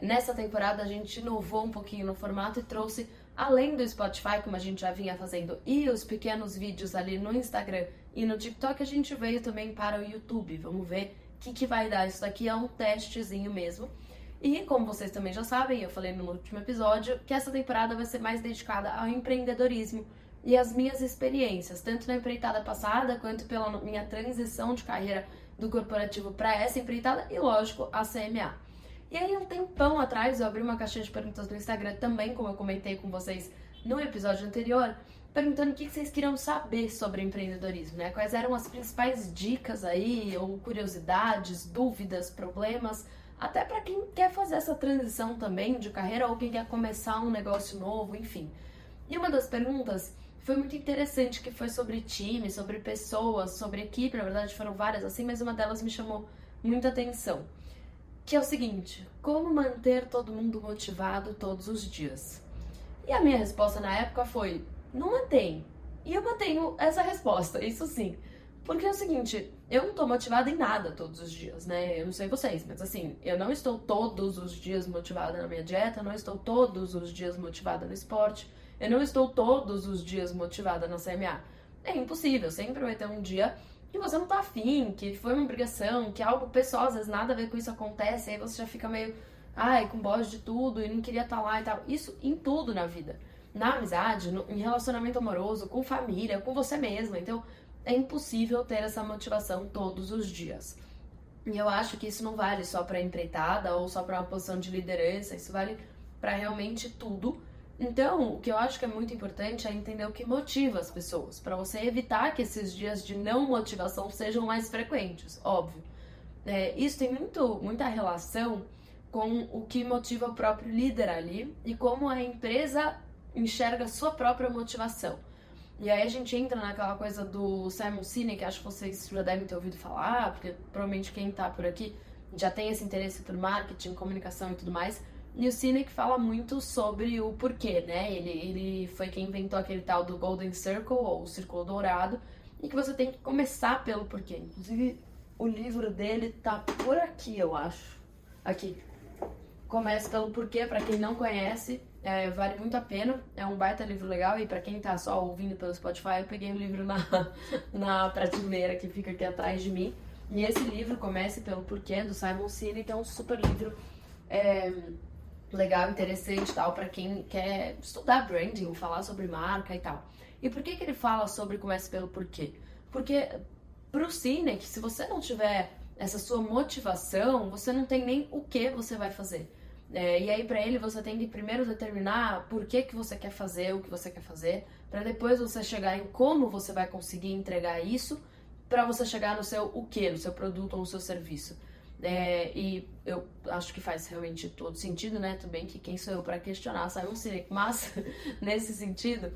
Nessa temporada a gente inovou um pouquinho no formato e trouxe, além do Spotify, como a gente já vinha fazendo, e os pequenos vídeos ali no Instagram e no TikTok, a gente veio também para o YouTube. Vamos ver o que vai dar. Isso daqui é um testezinho mesmo. E como vocês também já sabem, eu falei no último episódio, que essa temporada vai ser mais dedicada ao empreendedorismo e às minhas experiências, tanto na empreitada passada, quanto pela minha transição de carreira do corporativo para essa empreitada e, lógico, a CMA. E aí, um tempão atrás, eu abri uma caixinha de perguntas no Instagram também, como eu comentei com vocês no episódio anterior, perguntando o que vocês queriam saber sobre empreendedorismo, né? Quais eram as principais dicas aí, ou curiosidades, dúvidas, problemas, até para quem quer fazer essa transição também de carreira ou quem quer começar um negócio novo, enfim. E uma das perguntas foi muito interessante, que foi sobre time, sobre pessoas, sobre equipe, na verdade foram várias assim, mas uma delas me chamou muita atenção, que é o seguinte: como manter todo mundo motivado todos os dias? E a minha resposta na época foi: não mantém. E eu mantenho essa resposta, isso sim. Porque é o seguinte, eu não tô motivada em nada todos os dias, né? Eu não sei vocês, mas assim, eu não estou todos os dias motivada na minha dieta, eu não estou todos os dias motivada no esporte, eu não estou todos os dias motivada na CMA. É impossível, sempre vai ter um dia que você não tá afim, que foi uma obrigação, que algo pessoal, às vezes nada a ver com isso acontece, aí você já fica meio, com bode de tudo, e não queria estar lá e tal. Isso em tudo na vida. Na amizade, em relacionamento amoroso, com família, com você mesma. Então, é impossível ter essa motivação todos os dias. E eu acho que isso não vale só para empreitada ou só para uma posição de liderança, isso vale para realmente tudo. Então, o que eu acho que é muito importante é entender o que motiva as pessoas, para você evitar que esses dias de não motivação sejam mais frequentes, óbvio. Isso tem muita relação com o que motiva o próprio líder ali e como a empresa enxerga a sua própria motivação. E aí a gente entra naquela coisa do Simon Sinek, que acho que vocês já devem ter ouvido falar, porque provavelmente quem tá por aqui já tem esse interesse por marketing, comunicação e tudo mais. E o Sinek fala muito sobre o porquê, né? Ele foi quem inventou aquele tal do Golden Circle, ou o Círculo Dourado, e que você tem que começar pelo porquê. Inclusive, o livro dele tá por aqui, eu acho. Aqui. Começa pelo porquê, pra quem não conhece, vale muito a pena. É um baita livro legal, e pra quem tá só ouvindo pelo Spotify, eu peguei o livro na prateleira que fica aqui atrás de mim. E esse livro, Comece pelo Porquê, do Simon Sinek, é um super livro legal, interessante, tal, para quem quer estudar branding, falar sobre marca e tal. E por que ele fala sobre Comece pelo Porquê? Porque pro Sinek, se você não tiver essa sua motivação, você não tem nem o que você vai fazer. E aí pra ele você tem que primeiro determinar por que você quer fazer o que você quer fazer, para depois você chegar em como você vai conseguir entregar isso, para você chegar no seu o que, no seu produto ou no seu serviço. E eu acho que faz realmente todo sentido, né? Tudo bem que quem sou eu para questionar, Simon Sinek, mas nesse sentido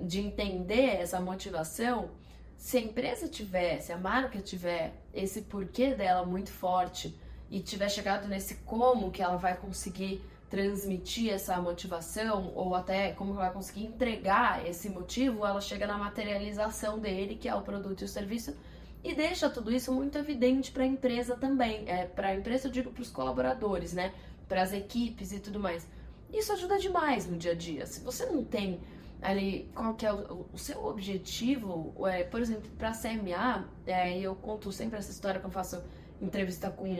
de entender essa motivação, se a empresa tiver, se a marca tiver esse porquê dela muito forte e tiver chegado nesse como que ela vai conseguir transmitir essa motivação, ou até como ela vai conseguir entregar esse motivo, ela chega na materialização dele, que é o produto e o serviço, e deixa tudo isso muito evidente para a empresa também. Para a empresa, eu digo para os colaboradores, né? Para as equipes e tudo mais. Isso ajuda demais no dia a dia. Se você não tem ali qual que é o seu objetivo, por exemplo, para a CMA, eu conto sempre essa história que eu faço entrevista com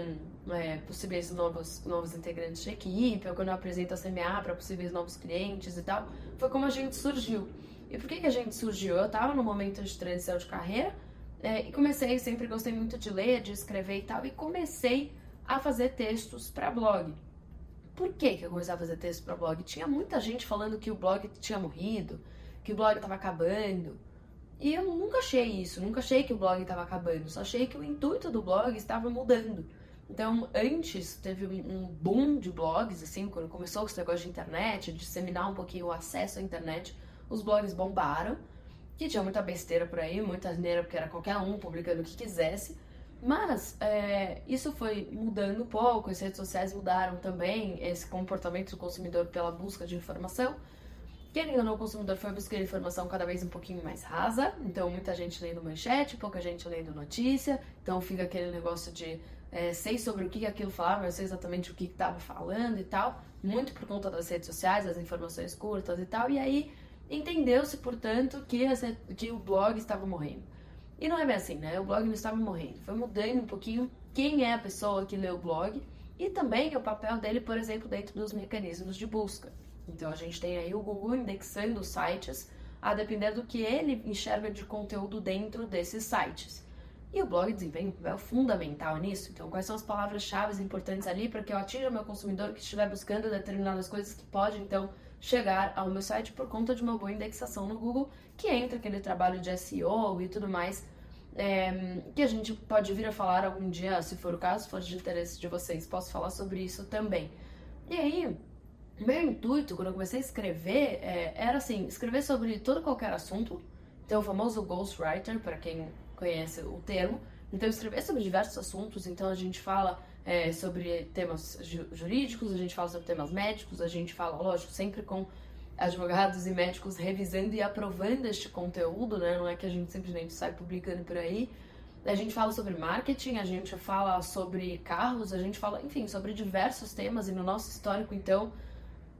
possíveis novos integrantes de equipe, ou quando eu apresento a CMA para possíveis novos clientes e tal, foi como a gente surgiu. E por que a gente surgiu? Eu estava num momento de transição de carreira, e sempre gostei muito de ler, de escrever e tal, e comecei a fazer textos para blog. Por que eu comecei a fazer textos para blog? Tinha muita gente falando que o blog tinha morrido, que o blog estava acabando, e eu nunca achei isso, nunca achei que o blog estava acabando, só achei que o intuito do blog estava mudando. Então, antes teve um boom de blogs, assim, quando começou esse negócio de internet, de disseminar um pouquinho o acesso à internet, os blogs bombaram, que tinha muita besteira por aí, muita asneira, porque era qualquer um publicando o que quisesse, mas isso foi mudando um pouco, as redes sociais mudaram também esse comportamento do consumidor pela busca de informação. Querendo ou não, o consumidor foi buscar informação cada vez um pouquinho mais rasa, então muita gente lendo manchete, pouca gente lendo notícia, então fica aquele negócio de sei sobre o que aquilo falava, mas sei exatamente o que estava falando e tal, muito por conta das redes sociais, das informações curtas e tal, e aí entendeu-se, portanto, que o blog estava morrendo. E não é bem assim, né? O blog não estava morrendo, foi mudando um pouquinho quem é a pessoa que lê o blog e também o papel dele, por exemplo, dentro dos mecanismos de busca. Então a gente tem aí o Google indexando os sites a depender do que ele enxerga de conteúdo dentro desses sites. E o blog desempenha um papel fundamental nisso. Então, quais são as palavras-chave importantes ali para que eu atinja o meu consumidor que estiver buscando determinadas coisas que pode, então, chegar ao meu site por conta de uma boa indexação no Google, que entra aquele trabalho de SEO e tudo mais, que a gente pode vir a falar algum dia, se for o caso, se for de interesse de vocês, posso falar sobre isso também. E aí, o meu intuito, quando eu comecei a escrever, era assim, escrever sobre todo qualquer assunto, então o famoso ghostwriter, para quem conhece o termo, então escrever sobre diversos assuntos, então a gente fala sobre temas jurídicos, a gente fala sobre temas médicos, a gente fala, lógico, sempre com advogados e médicos revisando e aprovando este conteúdo, né? Não é que a gente simplesmente sai publicando por aí. A gente fala sobre marketing, a gente fala sobre carros, a gente fala, enfim, sobre diversos temas e no nosso histórico, então,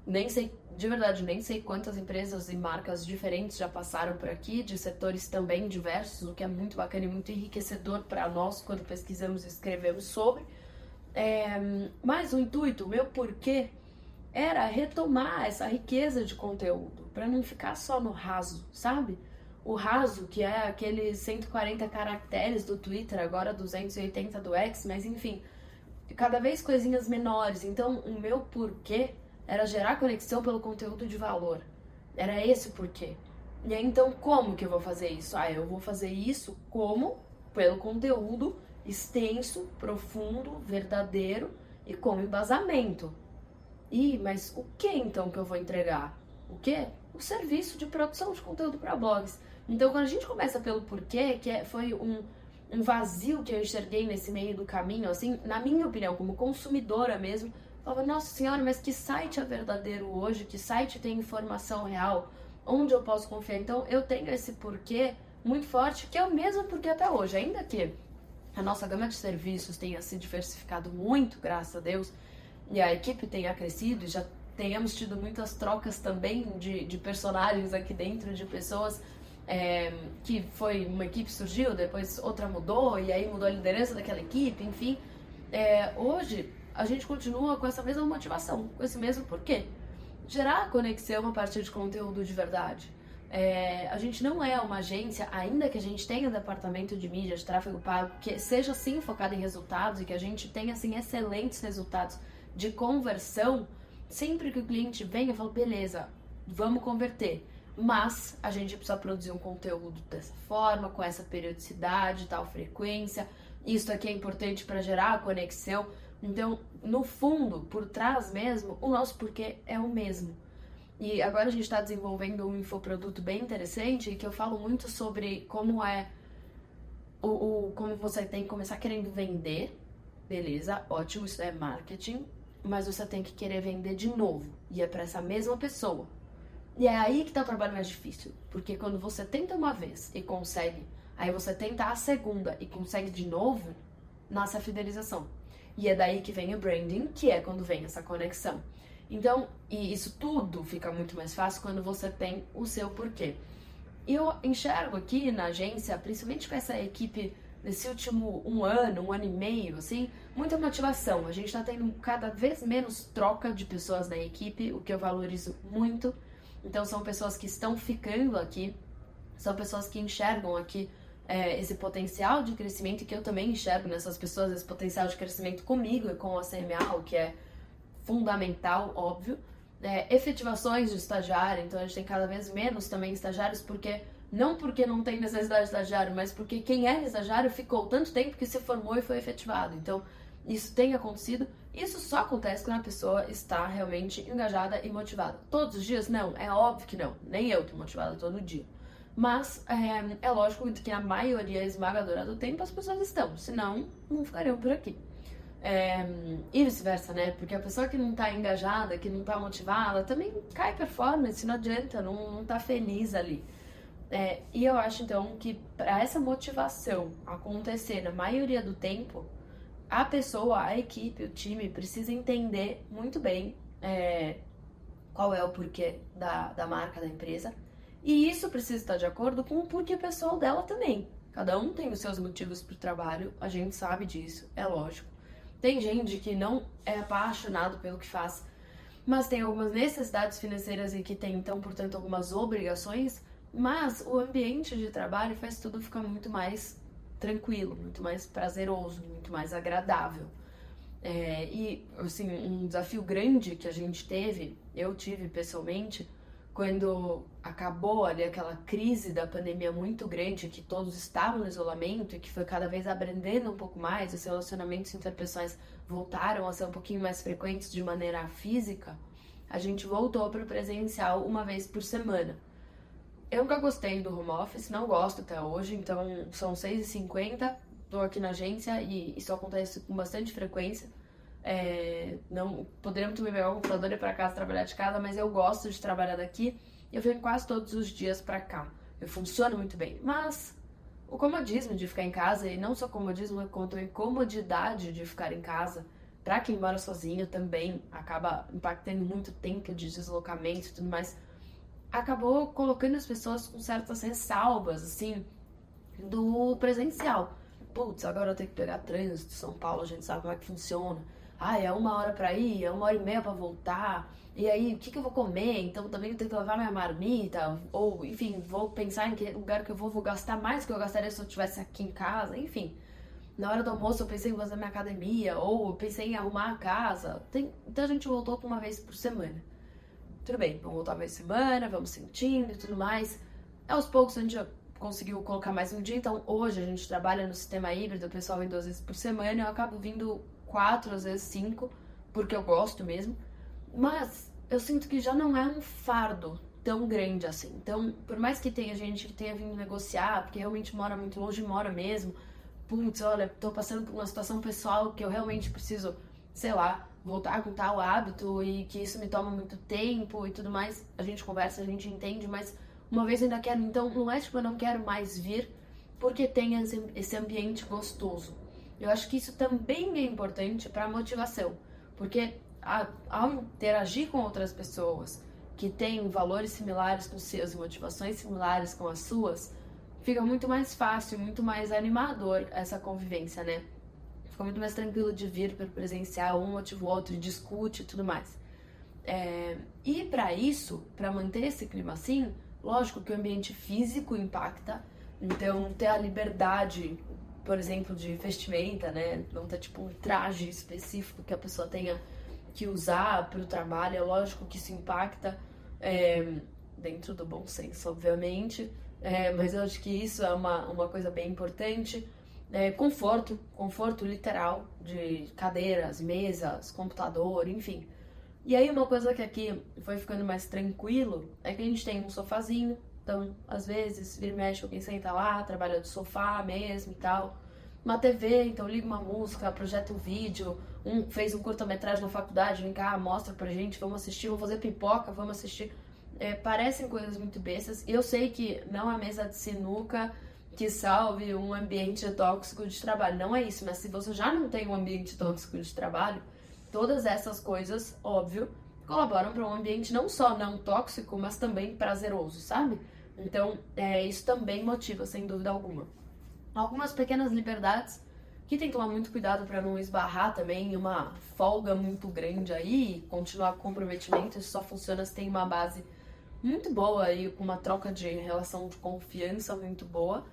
nem sei, de verdade, nem sei quantas empresas e marcas diferentes já passaram por aqui, de setores também diversos, o que é muito bacana e muito enriquecedor para nós quando pesquisamos e escrevemos sobre. Mas o intuito, o meu porquê, era retomar essa riqueza de conteúdo, para não ficar só no raso, sabe? O raso, que é aqueles 140 caracteres do Twitter, agora 280 do X, mas enfim, cada vez coisinhas menores. Então, o meu porquê era gerar conexão pelo conteúdo de valor. Era esse o porquê. E aí, então, como que eu vou fazer isso? Eu vou fazer isso pelo conteúdo extenso, profundo, verdadeiro e com embasamento. Mas o que então que eu vou entregar? O quê? O serviço de produção de conteúdo para blogs. Então, quando a gente começa pelo porquê, foi um vazio que eu enxerguei nesse meio do caminho, assim, na minha opinião, como consumidora mesmo, eu falava, nossa senhora, mas que site é verdadeiro hoje? Que site tem informação real? Onde eu posso confiar? Então, eu tenho esse porquê muito forte, que é o mesmo porquê até hoje, ainda que a nossa gama de serviços tenha se diversificado muito, graças a Deus, e a equipe tenha crescido e já tenhamos tido muitas trocas também de personagens aqui dentro, de pessoas que foi uma equipe surgiu, depois outra mudou, e aí mudou a liderança daquela equipe, enfim. Hoje, a gente continua com essa mesma motivação, com esse mesmo porquê. Gerar conexão a partir de conteúdo de verdade. A gente não é uma agência, ainda que a gente tenha um departamento de mídia, de tráfego pago, que seja sim focado em resultados e que a gente tenha assim excelentes resultados de conversão. Sempre que o cliente vem, eu falo, beleza, vamos converter. Mas a gente precisa produzir um conteúdo dessa forma, com essa periodicidade, tal frequência. Isso aqui é importante para gerar a conexão. Então, no fundo, por trás mesmo, o nosso porquê é o mesmo. E agora a gente está desenvolvendo um infoproduto bem interessante, que eu falo muito sobre como como você tem que começar querendo vender. Beleza, ótimo, isso é marketing. Mas você tem que querer vender de novo. E é para essa mesma pessoa. E é aí que tá o trabalho mais difícil. Porque quando você tenta uma vez e consegue, aí você tenta a segunda e consegue de novo, nasce a fidelização. E é daí que vem o branding, que é quando vem essa conexão. Então, e isso tudo fica muito mais fácil quando você tem o seu porquê. E eu enxergo aqui na agência, principalmente com essa equipe nesse último um ano e meio, assim, muita motivação. A gente tá tendo cada vez menos troca de pessoas na equipe, o que eu valorizo muito. Então, são pessoas que estão ficando aqui, são pessoas que enxergam aqui esse potencial de crescimento, que eu também enxergo nessas pessoas, esse potencial de crescimento comigo e com a CMA, o que é fundamental, óbvio. Efetivações de estagiário, então a gente tem cada vez menos também estagiários, não porque não tem necessidade de estagiário, mas porque quem é estagiário ficou tanto tempo que se formou e foi efetivado. Então, isso tem acontecido. Isso só acontece quando a pessoa está realmente engajada e motivada. Todos os dias? Não, é óbvio que não. Nem eu tô motivada todo dia. Mas é lógico que a maioria esmagadora do tempo as pessoas estão. Senão, não ficariam por aqui. E vice-versa, né? Porque a pessoa que não tá engajada, que não tá motivada, também cai performance, não adianta, não tá feliz ali. E eu acho, então, que para essa motivação acontecer na maioria do tempo, a pessoa, a equipe, o time precisa entender muito bem qual é o porquê da marca, da empresa. E isso precisa estar de acordo com o porquê pessoal dela também. Cada um tem os seus motivos para o trabalho, a gente sabe disso, é lógico. Tem gente que não é apaixonado pelo que faz, mas tem algumas necessidades financeiras e que tem, então, portanto, algumas obrigações, mas o ambiente de trabalho faz tudo ficar muito mais tranquilo, muito mais prazeroso, muito mais agradável. E, assim, um desafio grande que a gente teve, eu tive pessoalmente, quando acabou ali aquela crise da pandemia muito grande, que todos estavam no isolamento e que foi cada vez abrandando um pouco mais, os relacionamentos interpessoais voltaram a ser um pouquinho mais frequentes de maneira física, a gente voltou para o presencial uma vez por semana. Eu nunca gostei do home office, não gosto até hoje, então são 6h50, estou aqui na agência e isso acontece com bastante frequência. Não poderia muito bem pegar o computador e ir pra casa, trabalhar de casa, mas eu gosto de trabalhar daqui. Eu venho quase todos os dias pra cá. Eu funciono muito bem. Mas o comodismo de ficar em casa, e não só comodismo, quanto a incomodidade de ficar em casa, pra quem mora sozinho também acaba impactando muito tempo de deslocamento e tudo mais, acabou colocando as pessoas com certas ressalvas, assim, do presencial. Putz, agora eu tenho que pegar trânsito, São Paulo, a gente sabe como é que funciona. É 1 hora pra ir, é 1h30 pra voltar. E aí, o que eu vou comer? Então também eu tenho que levar minha marmita. Ou, enfim, vou pensar em que lugar que eu vou gastar mais do que eu gastaria se eu estivesse aqui em casa. Enfim, na hora do almoço eu pensei em fazer minha academia. Ou eu pensei em arrumar a casa. Então a gente voltou com uma vez por semana. Tudo bem, vamos voltar uma vez por semana, vamos sentindo e tudo mais. Aos poucos a gente já conseguiu colocar mais um dia. Então hoje a gente trabalha no sistema híbrido, o pessoal vem 2 vezes por semana. Eu acabo vindo 4, às vezes 5, porque eu gosto mesmo. Mas eu sinto que já não é um fardo tão grande assim. Então, por mais que tenha gente que tenha vindo negociar, porque realmente mora muito longe, mora mesmo. Putz, olha, tô passando por uma situação pessoal que eu realmente preciso, sei lá, voltar com tal hábito e que isso me toma muito tempo e tudo mais. A gente conversa, a gente entende, mas uma vez eu ainda quero. Então, não é tipo eu não quero mais vir porque tem esse ambiente gostoso. Eu acho que isso também é importante para a motivação, porque ao interagir com outras pessoas que têm valores similares com os seus, motivações similares com as suas, fica muito mais fácil, muito mais animador essa convivência, né? Fica muito mais tranquilo de vir para presencial, um motiva o outro, discute e tudo mais. E para isso, para manter esse clima assim, lógico que o ambiente físico impacta, então ter a liberdade, por exemplo, de vestimenta, né? Não ter tipo um traje específico que a pessoa tenha que usar para o trabalho, é lógico que isso impacta, dentro do bom senso, obviamente, mas eu acho que isso é uma coisa bem importante. Conforto literal de cadeiras, mesas, computador, enfim. E aí uma coisa que aqui foi ficando mais tranquilo é que a gente tem um sofazinho, então às vezes vira e mexe alguém senta lá, trabalha do sofá mesmo e tal. Uma TV, então liga uma música, projeta um vídeo, fez um curta-metragem na faculdade, vem cá, mostra pra gente, vamos assistir, vamos fazer pipoca, vamos assistir. Parecem coisas muito bestas. Eu sei que não é a mesa de sinuca que salve um ambiente tóxico de trabalho, não é isso, mas se você já não tem um ambiente tóxico de trabalho, todas essas coisas, óbvio, colaboram para um ambiente não só não tóxico, mas também prazeroso, sabe? Então, isso também motiva, sem dúvida alguma. Algumas pequenas liberdades que tem que tomar muito cuidado para não esbarrar também em uma folga muito grande aí e continuar com comprometimento. Isso só funciona se tem uma base muito boa e com uma troca de relação de confiança muito boa.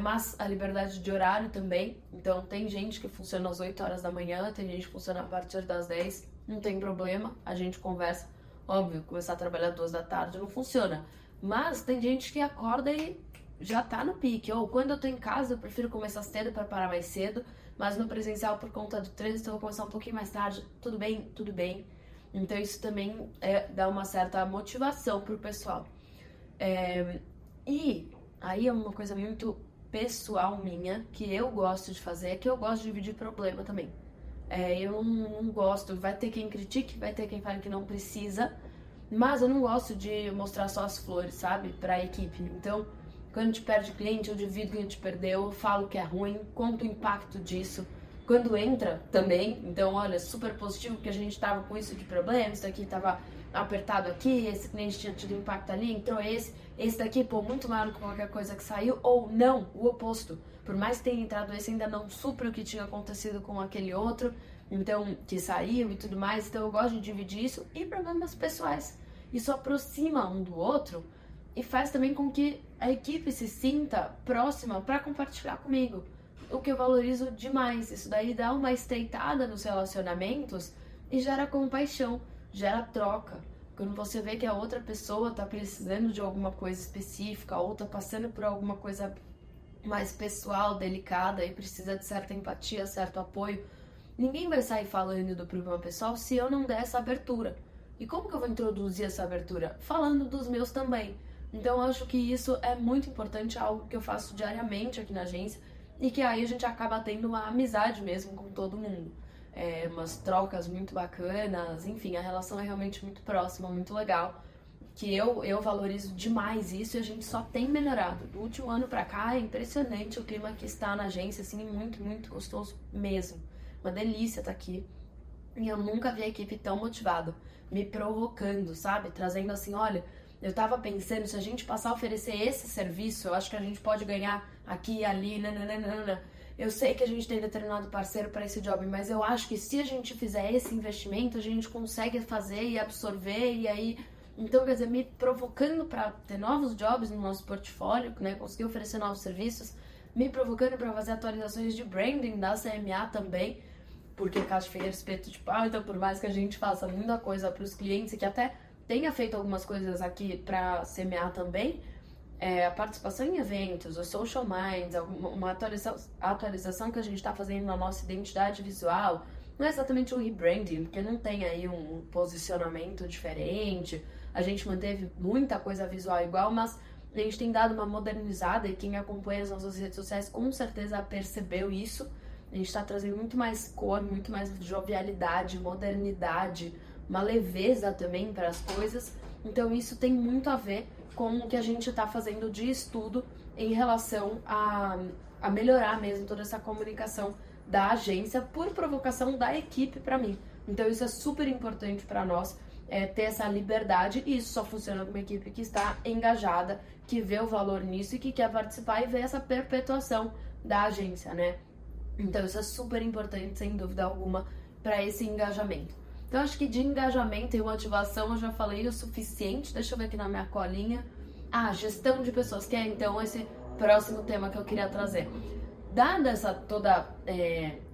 Mas a liberdade de horário também. Então tem gente que funciona às 8 horas da manhã, tem gente que funciona a partir das 10, não tem problema, a gente conversa. Óbvio, começar a trabalhar 2 da tarde não funciona, mas tem gente que acorda e já tá no pique. Ou quando eu tô em casa eu prefiro começar cedo para parar mais cedo, mas no presencial por conta do trânsito eu vou começar um pouquinho mais tarde. Tudo bem, tudo bem. Então isso também dá uma certa motivação pro pessoal. E aí é uma coisa muito pessoal minha, que eu gosto de fazer, é que eu gosto de dividir problema também. Eu não gosto, vai ter quem critique, vai ter quem fale que não precisa, mas eu não gosto de mostrar só as flores, sabe, pra equipe. Então, quando a gente perde cliente, eu divido o que a gente perdeu, eu falo que é ruim, conto o impacto disso, quando entra também. Então, olha, super positivo porque a gente tava com isso de problema, isso aqui tava apertado aqui, esse cliente tinha tido impacto ali, entrou esse daqui, pô, muito maior que qualquer coisa que saiu, ou não, o oposto. Por mais que tenha entrado esse, ainda não supre o que tinha acontecido com aquele outro, então, que saiu e tudo mais. Então, eu gosto de dividir isso e problemas pessoais. Isso aproxima um do outro e faz também com que a equipe se sinta próxima para compartilhar comigo. O que eu valorizo demais. Isso daí dá uma estreitada nos relacionamentos e gera compaixão, gera troca. Quando você vê que a outra pessoa tá precisando de alguma coisa específica ou tá passando por alguma coisa mais pessoal, delicada e precisa de certa empatia, certo apoio, ninguém vai sair falando do problema pessoal se eu não der essa abertura. E como que eu vou introduzir essa abertura? Falando dos meus também. Então eu acho que isso é muito importante, algo que eu faço diariamente aqui na agência e que aí a gente acaba tendo uma amizade mesmo com todo mundo. Umas trocas muito bacanas, enfim, a relação é realmente muito próxima, muito legal. Que eu valorizo demais isso e a gente só tem melhorado. Do último ano pra cá é impressionante o clima que está na agência, assim, muito, muito gostoso mesmo. Uma delícia estar aqui. E eu nunca vi a equipe tão motivada, me provocando, sabe? Trazendo assim, olha, eu tava pensando, se a gente passar a oferecer esse serviço, eu acho que a gente pode ganhar aqui e ali, nananana. Eu sei que a gente tem determinado parceiro para esse job, mas eu acho que se a gente fizer esse investimento, a gente consegue fazer e absorver e aí... Então, quer dizer, me provocando para ter novos jobs no nosso portfólio, né? Conseguir oferecer novos serviços, me provocando para fazer atualizações de branding da CMA também, porque Caixa Ferreira Espeto de Pau, então por mais que a gente faça muita coisa para os clientes e que até tenha feito algumas coisas aqui para CMA também, a participação em eventos, os social minds, uma atualização que a gente está fazendo na nossa identidade visual, não é exatamente um rebranding, porque não tem aí um posicionamento diferente, a gente manteve muita coisa visual igual, mas a gente tem dado uma modernizada e quem acompanha as nossas redes sociais com certeza percebeu isso. A gente está trazendo muito mais cor, muito mais jovialidade, modernidade, uma leveza também para as coisas. Então isso tem muito a ver com o que a gente está fazendo de estudo em relação a melhorar mesmo toda essa comunicação da agência por provocação da equipe para mim. Então isso é super importante para nós, ter essa liberdade, e isso só funciona com uma equipe que está engajada, que vê o valor nisso e que quer participar e ver essa perpetuação da agência, né? Então isso é super importante, sem dúvida alguma, para esse engajamento. Então acho que de engajamento e motivação eu já falei o suficiente. Deixa eu ver aqui na minha colinha. Gestão de pessoas, que é então esse próximo tema que eu queria trazer. Dada essa toda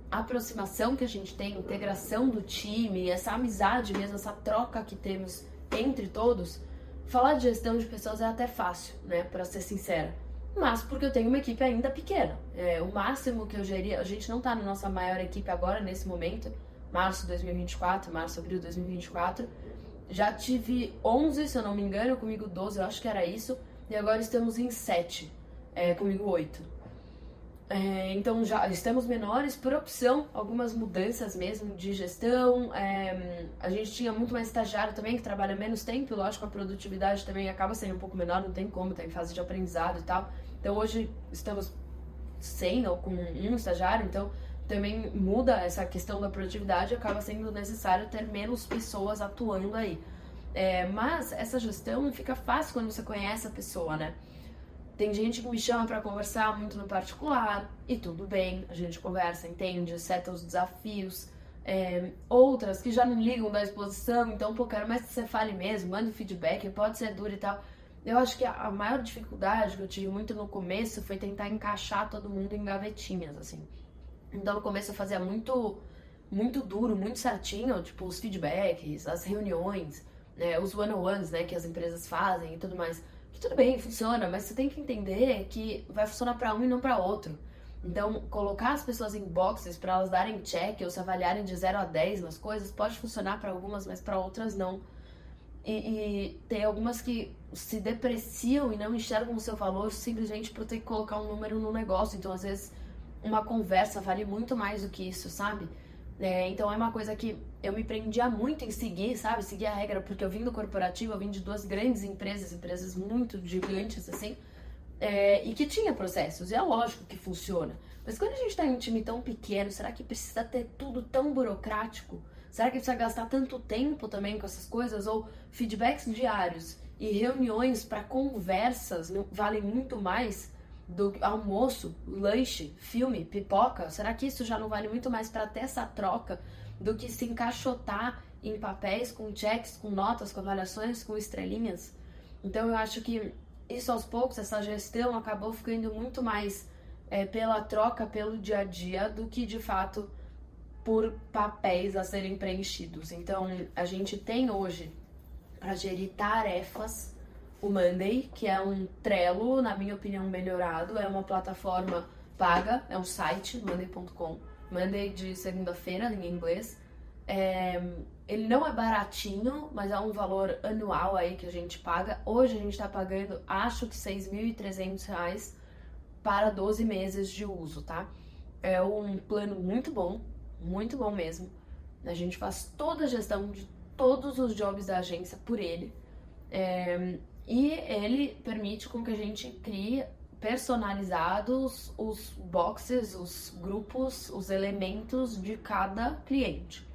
aproximação que a gente tem, integração do time, essa amizade mesmo, essa troca que temos entre todos, falar de gestão de pessoas é até fácil, né, para ser sincera. Mas porque eu tenho uma equipe ainda pequena. O máximo que eu geria, a gente não tá na nossa maior equipe agora, nesse momento, março de 2024, abril de 2024. Já tive 11, se eu não me engano, comigo 12, eu acho que era isso. E agora estamos em 7, comigo 8. Então já estamos menores por opção, algumas mudanças mesmo de gestão. A gente tinha muito mais estagiário também, que trabalha menos tempo, lógico, a produtividade também acaba sendo um pouco menor, não tem como, tá em fase de aprendizado e tal. Então hoje estamos sem ou com um estagiário, então também muda essa questão da produtividade, acaba sendo necessário ter menos pessoas atuando aí. Mas essa gestão fica fácil quando você conhece a pessoa, né? Tem gente que me chama pra conversar muito no particular, e tudo bem, a gente conversa, entende, seta os desafios. Outras que já não ligam da exposição, então, pô, quero mais que você fale mesmo, manda feedback, pode ser duro e tal. Eu acho que a maior dificuldade que eu tive muito no começo foi tentar encaixar todo mundo em gavetinhas, assim. Então, no começo eu fazia muito duro, muito certinho, tipo, os feedbacks, as reuniões, né, os one-on-ones, né, que as empresas fazem e tudo mais. Que tudo bem, funciona, mas você tem que entender que vai funcionar para um e não para outro. Então, colocar as pessoas em boxes para elas darem check ou se avaliarem de 0 a 10 nas coisas pode funcionar para algumas, mas para outras não. E tem algumas que se depreciam e não enxergam o seu valor simplesmente por ter que colocar um número no negócio. Então, às vezes, uma conversa vale muito mais do que isso, sabe? Então, é uma coisa que eu me prendia muito em seguir, sabe? Seguir a regra, porque eu vim do corporativo, eu vim de 2 grandes empresas muito gigantes, assim. e que tinha processos, e é lógico que funciona. Mas quando a gente tá em um time tão pequeno, será que precisa ter tudo tão burocrático? Será que precisa gastar tanto tempo também com essas coisas? Ou feedbacks diários e reuniões para conversas valem muito mais do almoço, lanche, filme, pipoca? Será que isso já não vale muito mais para ter essa troca do que se encaixotar em papéis com checks, com notas, com avaliações, com estrelinhas? Então eu acho que isso aos poucos, essa gestão acabou ficando muito mais pela troca, pelo dia a dia, do que de fato por papéis a serem preenchidos. Então a gente tem hoje para gerir tarefas o Monday, que é um Trello, na minha opinião, melhorado. É uma plataforma paga, é um site, monday.com. Monday de segunda-feira, em inglês. Ele não é baratinho, mas é um valor anual aí que a gente paga. Hoje a gente tá pagando, acho que R$6.300 para 12 meses de uso, tá? É um plano muito bom mesmo. A gente faz toda a gestão de todos os jobs da agência por ele. E ele permite com que a gente crie personalizados os boxes, os grupos, os elementos de cada cliente.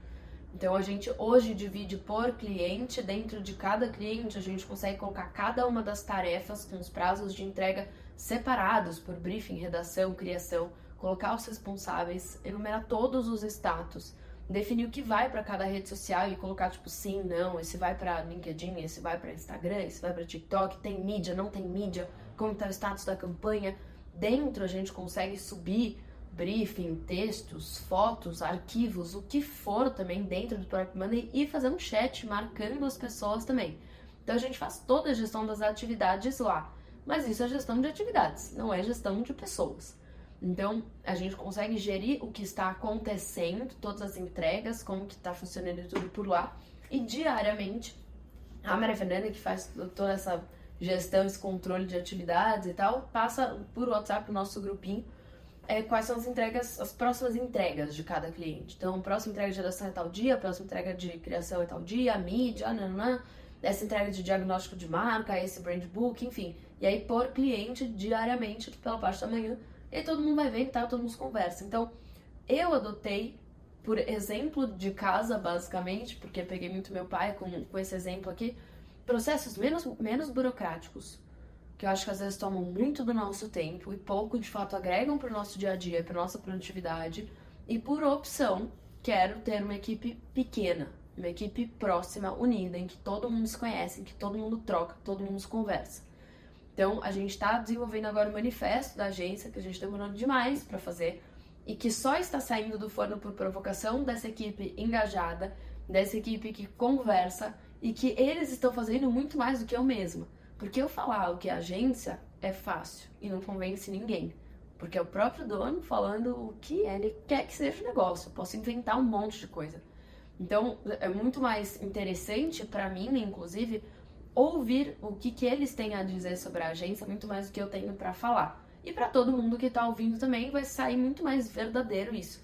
Então a gente hoje divide por cliente, dentro de cada cliente a gente consegue colocar cada uma das tarefas com os prazos de entrega separados por briefing, redação, criação, colocar os responsáveis, enumerar todos os status, definir o que vai para cada rede social e colocar tipo sim, não, esse vai para LinkedIn, esse vai para Instagram, esse vai para TikTok, tem mídia, não tem mídia, como está o status da campanha. Dentro a gente consegue subir briefing, textos, fotos, arquivos, o que for também dentro do próprio Monday e fazer um chat marcando as pessoas também. Então a gente faz toda a gestão das atividades lá, mas isso é gestão de atividades, não é gestão de pessoas. Então a gente consegue gerir o que está acontecendo, todas as entregas, como que está funcionando tudo por lá, e diariamente a Maria Fernanda, que faz toda essa gestão, esse controle de atividades e tal, passa por WhatsApp o nosso grupinho quais são as entregas, as próximas entregas de cada cliente. Então, a próxima entrega de redação é tal dia, a próxima entrega de criação é tal dia, a mídia, essa entrega de diagnóstico de marca, esse brand book, enfim. E aí, por cliente, diariamente, pela parte da manhã, e aí todo mundo vai ver, tá? Todo mundo conversa. Então, eu adotei, por exemplo de casa, basicamente, porque eu peguei muito meu pai com esse exemplo aqui, processos menos burocráticos, que eu acho que às vezes tomam muito do nosso tempo e pouco, de fato, agregam para o nosso dia a dia, para nossa produtividade. E por opção, quero ter uma equipe pequena, uma equipe próxima, unida, em que todo mundo se conhece, em que todo mundo troca, todo mundo se conversa. Então, a gente está desenvolvendo agora o manifesto da agência, que a gente demorou demais para fazer, e que só está saindo do forno por provocação dessa equipe engajada, dessa equipe que conversa, e que eles estão fazendo muito mais do que eu mesma. Porque eu falar o que é agência é fácil e não convence ninguém. Porque é o próprio dono falando o que ele quer que seja o negócio. Eu posso inventar um monte de coisa. Então, é muito mais interessante para mim, inclusive, ouvir o que eles têm a dizer sobre a agência, muito mais do que eu tenho para falar. E para todo mundo que tá ouvindo também, vai sair muito mais verdadeiro isso.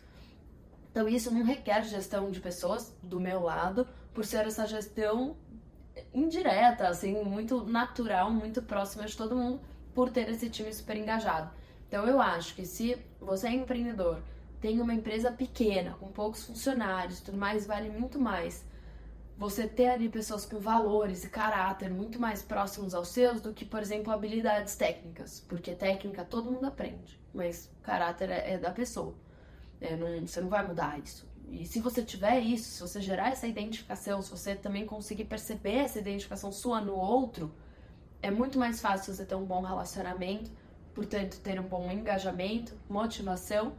Então, isso não requer gestão de pessoas do meu lado, por ser essa gestão indireta, assim, muito natural, muito próxima de todo mundo, por ter esse time super engajado. Então eu acho que se você é empreendedor, tem uma empresa pequena, com poucos funcionários e tudo mais, vale muito mais você ter ali pessoas com valores e caráter muito mais próximos aos seus do que, por exemplo, habilidades técnicas. Porque técnica todo mundo aprende, mas caráter é da pessoa. Você não vai mudar isso. E se você tiver isso, se você gerar essa identificação, se você também conseguir perceber essa identificação sua no outro, é muito mais fácil você ter um bom relacionamento, portanto, ter um bom engajamento, motivação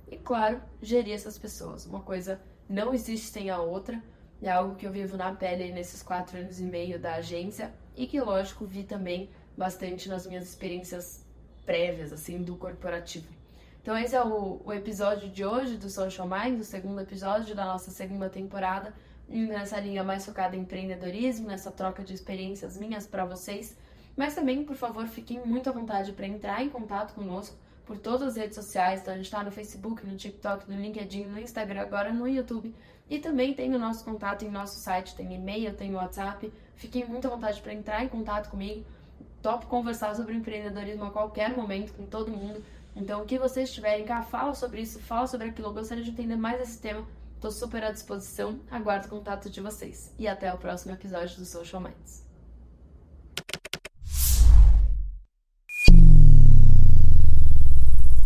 e, claro, gerir essas pessoas. Uma coisa não existe sem a outra, é algo que eu vivo na pele nesses 4 anos e meio da agência e que, lógico, vi também bastante nas minhas experiências prévias, assim, do corporativo. Então esse é o episódio de hoje do Social Mind, o segundo episódio da nossa segunda temporada, nessa linha mais focada em empreendedorismo, nessa troca de experiências minhas para vocês. Mas também, por favor, fiquem muito à vontade para entrar em contato conosco por todas as redes sociais. Então a gente está no Facebook, no TikTok, no LinkedIn, no Instagram, agora no YouTube. E também tem o nosso contato em nosso site, tem e-mail, tem WhatsApp. Fiquem muito à vontade para entrar em contato comigo. topo conversar sobre empreendedorismo a qualquer momento, com todo mundo. Então, o que vocês tiverem, cá, fala sobre isso, fala sobre aquilo. Eu gostaria de entender mais esse tema. Tô super à disposição. Aguardo o contato de vocês. E até o próximo episódio do Social Minds.